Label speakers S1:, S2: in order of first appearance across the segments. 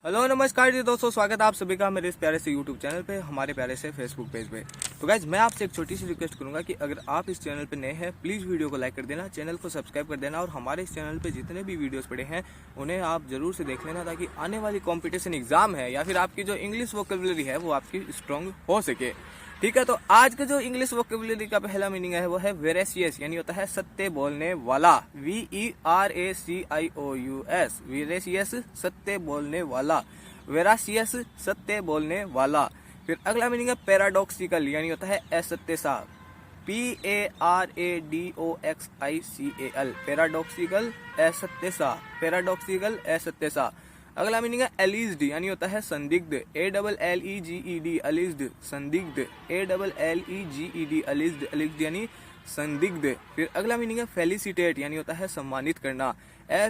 S1: Hello नमस्कार जी दोस्तों, स्वागत है आप सभी का मेरे इस प्यारे से यूट्यूब चैनल पे, हमारे प्यारे से फेसबुक पेज पे। तो गाइज मैं आपसे एक छोटी सी रिक्वेस्ट करूंगा कि अगर आप इस चैनल पे नए हैं प्लीज़ वीडियो को लाइक कर देना, चैनल को सब्सक्राइब कर देना और हमारे इस चैनल पे जितने भी वीडियोस पड़े हैं उन्हें आप जरूर से देख लेना, ताकि आने वाली कॉम्पिटिशन एग्जाम है या फिर आपकी जो इंग्लिश वोकेबुलरी है वो आपकी स्ट्रॉन्ग हो सके। ठीक है, तो आज का जो इंग्लिश वोकेबुलरी का पहला मीनिंग है वो है वेरेसियस, यानी होता है सत्य बोलने वाला। VERACIOUS, वेरेसियस सत्य बोलने वाला, वेरासियस सत्य बोलने वाला। फिर अगला मीनिंग है पैराडॉक्सिकल, यानी होता है असत्य सा। PARADOXICAL, पैराडॉक्सिकल असत्य सा, पैराडॉक्सिकल असत्य सा। अगला मीनिंग है एलिज्ड, यानी होता है संदिग्ध। ALLEGED, एलिज्ड, संदिग्ध। ALLEGED, एलिज्ड, एलिज्ड यानी संदिग्ध। फिर अगला मीनिंग है फेलिसिटेट, यानी होता है सम्मानित करना।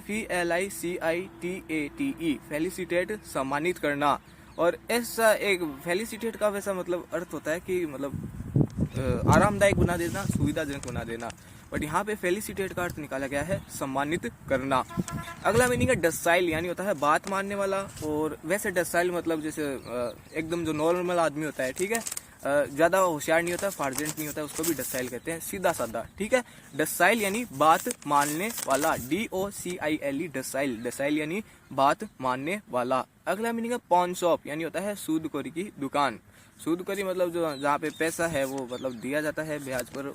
S1: FELICITATE, फेलिसिटेट, सम्मानित करना। और ऐसा एक फेलिसिटेट का वैसा मतलब अर्थ होता है कि मतलब आरामदायक बना देना, सुविधाजनक बना देना, बट यहाँ पे फेलिसिटेट का अर्थ निकाला गया है सम्मानित करना। अगला मीनिंग है डसाइल, यानी होता है बात मानने वाला। और वैसे डसाइल मतलब जैसे एकदम जो नॉर्मल आदमी होता है, ठीक है, ज्यादा होशियार नहीं होता, फार्जेंट नहीं होता, उसको भी डसाइल कहते हैं, सीधा साधा। ठीक है, डसाइल यानी बात मानने वाला। DOCILE, डसाइल, डसाइल यानी बात मानने वाला। अगला मीनिंग है पॉन शॉप, यानी होता है सूदखोरी की दुकान। सूदखोरी मतलब जो जहाँ पे पैसा है वो मतलब दिया जाता है ब्याज पर,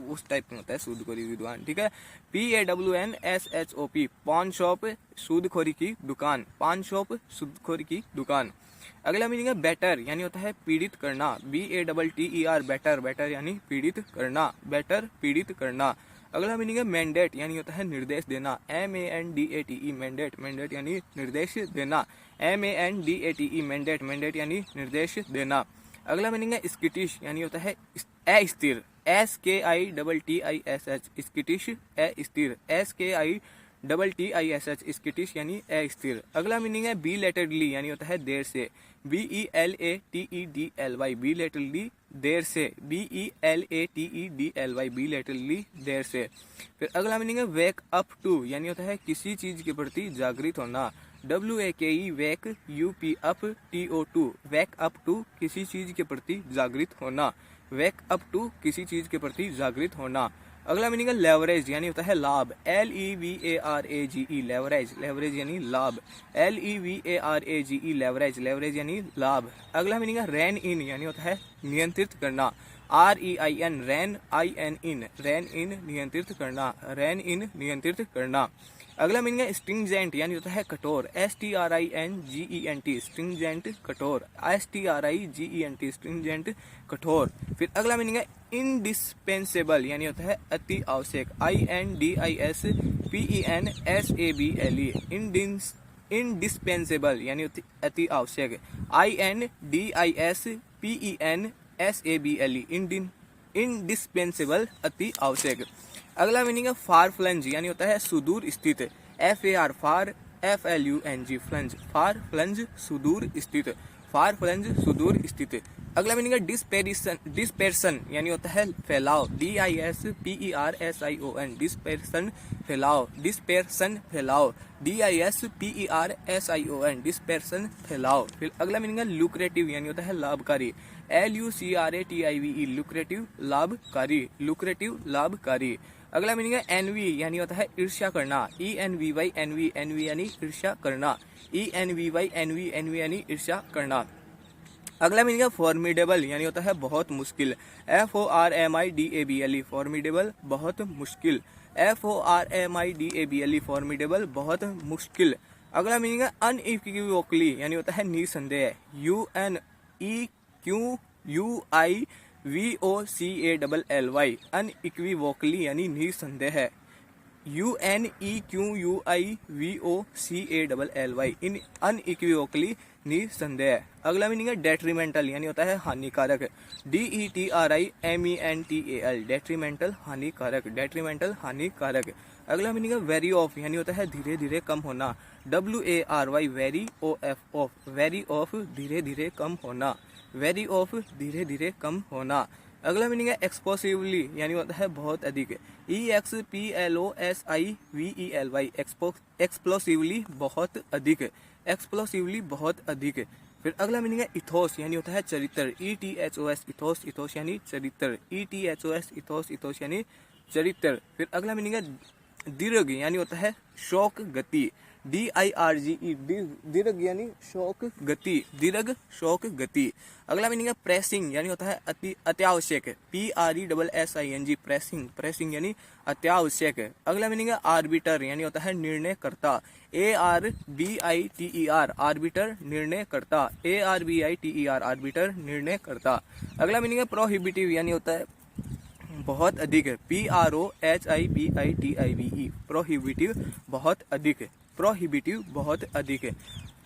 S1: उस टाइप में होता है सूदखोरी की दुकान। ठीक है, PAWNSHOP, पॉन शॉप, सूदखोरी की दुकान, पान शॉप, सूदखोरी की दुकान। अगला मीनिंग है बेटर, यानी होता है पीड़ित करना। BATTER, बेटर, बेटर यानी पीड़ित करना, बेटर, पीड़ित करना। अगला मीनिंग है मैंडेट, यानी होता है निर्देश देना। MANDATE, मैंडेट, मैंडेट यानी निर्देश देना। MANDATE, मैंडेट, मैंडेट यानी निर्देश देना। अगला मीनिंग है स्किटिश, यानी होता है अस्थिर। SKITTISH, स्किटिश, अस्थिर। SKITTISH, स्किटिश यानी अस्थिर। अगला मीनिंग है बिलेटरली, यानी होता है देर से। BELATEDLY, बिलेटरली, देर से। BELATEDLY, बिलेटरली, देर से। फिर अगला मीनिंग है वेक अप टू, यानी होता है किसी चीज के प्रति जागृत होना। WAKE, wake, UP up, TO2, wake up to, किसी चीज के प्रति जागृत होना। वेक अप टू, किसी चीज के प्रति जागृत होना। अगला मीनिंग है लेवरेज, यानी होता है लाभ। LEVARAGE, लेवरेज, लेवरेज यानी लाभ। LEVARAGE, लेवरेज, लेवरेज यानी लाभ। अगला मीनिंग है रेन इन, यानी होता है नियंत्रित करना। REIN, रैन, IN, रैन इन, नियंत्रित करना, रैन इन, नियंत्रित करना। अगला मीनिंग है स्ट्रिंजेंट, यानी होता है कठोर। STRINGENT, स्ट्रिंजेंट, कठोर। STRIGENT, स्ट्रिंजेंट, कठोर। फिर अगला मीनिंग है इंडिस्पेंसेबल, यानी होता है अति आवश्यक। INDISPENSABLE, इंडिस्पेंसेबल यानी अति आवश्यक। INDISPENSABLE, इंडिस्पेंसेबल, अति आवश्यक। अगला मीनिंग है फार फ्लंज, यानी होता है सुदूर स्थित। FAR, फार, FLUNG, फ्लंज, फार फ्लंज, सुदूर स्थित, फार फ्लंज, सुदूर स्थित। अगला मीनिंग है डिस्पेरिसन, डिस्पेरसन यानी होता है फैलाव। DISPERSION, डिस्पेरसन, फैलाव, डिस्पेरसन, फैलाव। DISPERSION, डिस्पेरसन, फैलाव। फिर अगला मीनिंग है लुक्रेटिव, यानी होता है लाभकारी। LUCRATIVE, लुक्रेटिव, लाभकारी, लुक्रेटिव, लाभकारी। अगला मीनिंग है एनवी, यानी होता है ईर्ष्या करना। ENVY, एनवी, एनवी यानी ईर्ष्या करना। ENVY, एनवी, एनवी यानी ईर्ष्या करना। अगला मीनिंग है फॉर्मिडेबल, यानी होता है बहुत मुश्किल। FORMIDABLE, फॉर्मिडेबल, बहुत मुश्किल। FORMIDABLE, फॉर्मिडेबल, बहुत मुश्किल। अगला मीनिंग है अनइक्विवोकली, यानी होता है निसंदेह। UNEQUIVOCALLY, अनइक्विवोकली यानी निसंदेह। UNEQUIVOCALLY, इन अनइक्विवोकली, निसंदेह। अगला मीनिंग है डेट्रीमेंटल, यानी होता है हानिकारक। DETRIMENTAL, डेट्रीमेंटल, हानिकारक, डेट्रीमेंटल, हानिकारक। अगला मीनिंग है वेरी ऑफ, यानी होता है धीरे धीरे कम होना। WARY, very, OF, very of, धीरे धीरे कम होना, वेरी ऑफ, धीरे धीरे कम होना। अगला मीनिंग है एक्सप्लोसिवली, यानी होता है बहुत अधिक। EXPLOSIVELY, एक्सप्लोसिवली, बहुत अधिक। एक्सप्लोसिवली बहुत अधिक। फिर अगला मीनिंग है इथोस यानी होता है चरित्र, ETHOS इथोस, इथोस यानी चरित्र, ETHOS इथोस, इथोस यानी चरित्र। फिर अगला मीनिंग है दीर्घ यानी होता है शौक गति, DIRGE दीर्घ यानी शौक गति, दीर्घ शौक गति। अगला मीनिंग है प्रेसिंग यानी होता है अत्यावश्यक, PRESSING प्रेसिंग, प्रेसिंग यानी अत्यावश्यक। अगला मीनिंग है आर्बिटर यानी होता है निर्णयकर्ता, ARBITER आर्बिटर निर्णयकर्ता, ARBITER आर्बिटर निर्णयकर्ता। अगला मीनिंग है प्रोहिबिटिव यानी होता है बहुत अधिक, PROHIBITIVE प्रोहिबिटिव बहुत अधिक, प्रोहिबिटिव बहुत अधिक।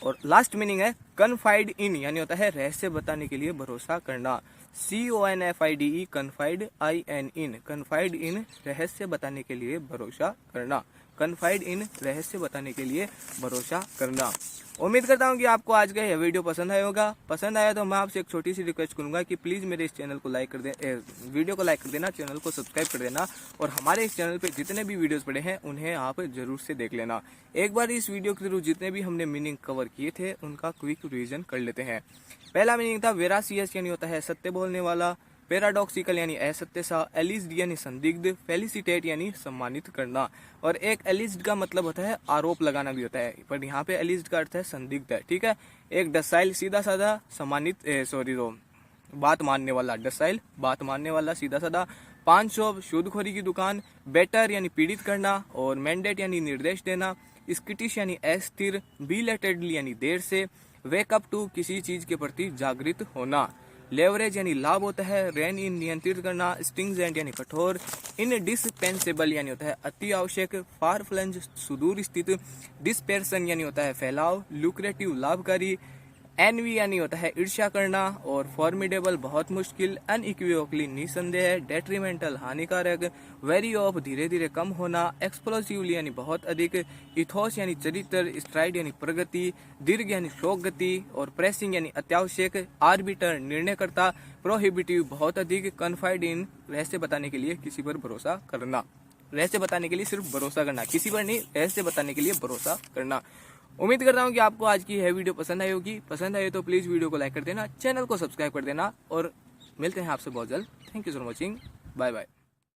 S1: और लास्ट मीनिंग है कन्फाइड इन यानी होता है रहस्य बताने के लिए भरोसा करना, CONFIDE कन्फाइड IN, कन्फाइड इन रहस्य बताने के लिए भरोसा करना, कन्फाइड इन रहस्य बताने के लिए भरोसा करना। उम्मीद करता हूँ कि आपको आज का यह वीडियो पसंद आया होगा। पसंद आया तो मैं आपसे एक छोटी सी रिक्वेस्ट करूंगा कि प्लीज़ मेरे इस चैनल को लाइक कर दे, वीडियो को लाइक कर देना, चैनल को सब्सक्राइब कर देना और हमारे इस चैनल पे जितने भी वीडियोस पड़े हैं उन्हें आप जरूर से देख लेना। एक बार इस वीडियो के थ्रू जितने भी हमने मीनिंग कवर किए थे उनका क्विक रिवीजन कर लेते हैं। पहला मीनिंग था वेरासियस यानी होता है सत्य बोलने वाला, पैराडॉक्सिकल यानी असत्य सा, एलिज्ड यानी संदिग्ध, फेलिसिटेट यानी सम्मानित करना। और एक एलिज्ड का मतलब होता है आरोप लगाना भी होता है, पर यहाँ पे एलिज्ड का अर्थ है संदिग्ध है, ठीक है। एक डसाइल सीधा साधा, सम्मानित बात मानने वाला, डसाइल बात मानने वाला, सीधा साधा। 500 सूदखोरी की दुकान, बेटर यानी पीड़ित करना और मैंडेट यानी निर्देश देना, स्किटिश यानी अस्थिर, बिलेटेडली यानी देर से, वेकअप टू किसी चीज के प्रति जागृत होना, लेवरेज यानी लाभ होता है, रेन इन नियंत्रित करना, स्ट्रिंजेंट यानी कठोर, इनडिस्पेंसेबल यानी होता है अति आवश्यक, फार फ्लंज सुदूर स्थित, डिस्पेर्सन यानी होता है फैलाव, लुक्रेटिव लाभकारी, एनवी यानी होता है ईर्ष्या करना और फॉर्मिडेबल बहुत मुश्किल, अनइक्विवोकली निसंदेह, डेट्रीमेंटल हानिकारक, वेरी ऑफ धीरे धीरे कम होना, एक्सप्लोसिवली यानी बहुत अधिक, इथोस यानी चरित्र, स्ट्राइड यानी प्रगति, दीर्घ यानी शौक गति और प्रेसिंग यानी अत्यावश्यक, आर्बिटर निर्णयकर्ता, प्रोहिबिटिव बहुत अधिक, कन्फाइड इन रहस्य बताने के लिए किसी पर भरोसा करना, रहस्य बताने के लिए सिर्फ भरोसा करना, किसी पर नहीं, रहस्य बताने के लिए भरोसा करना। उम्मीद करता हूँ कि आपको आज की यह वीडियो पसंद आई होगी। पसंद आए तो प्लीज़ वीडियो को लाइक कर देना, चैनल को सब्सक्राइब कर देना और मिलते हैं आपसे बहुत जल्द। Thank you for watching, bye bye.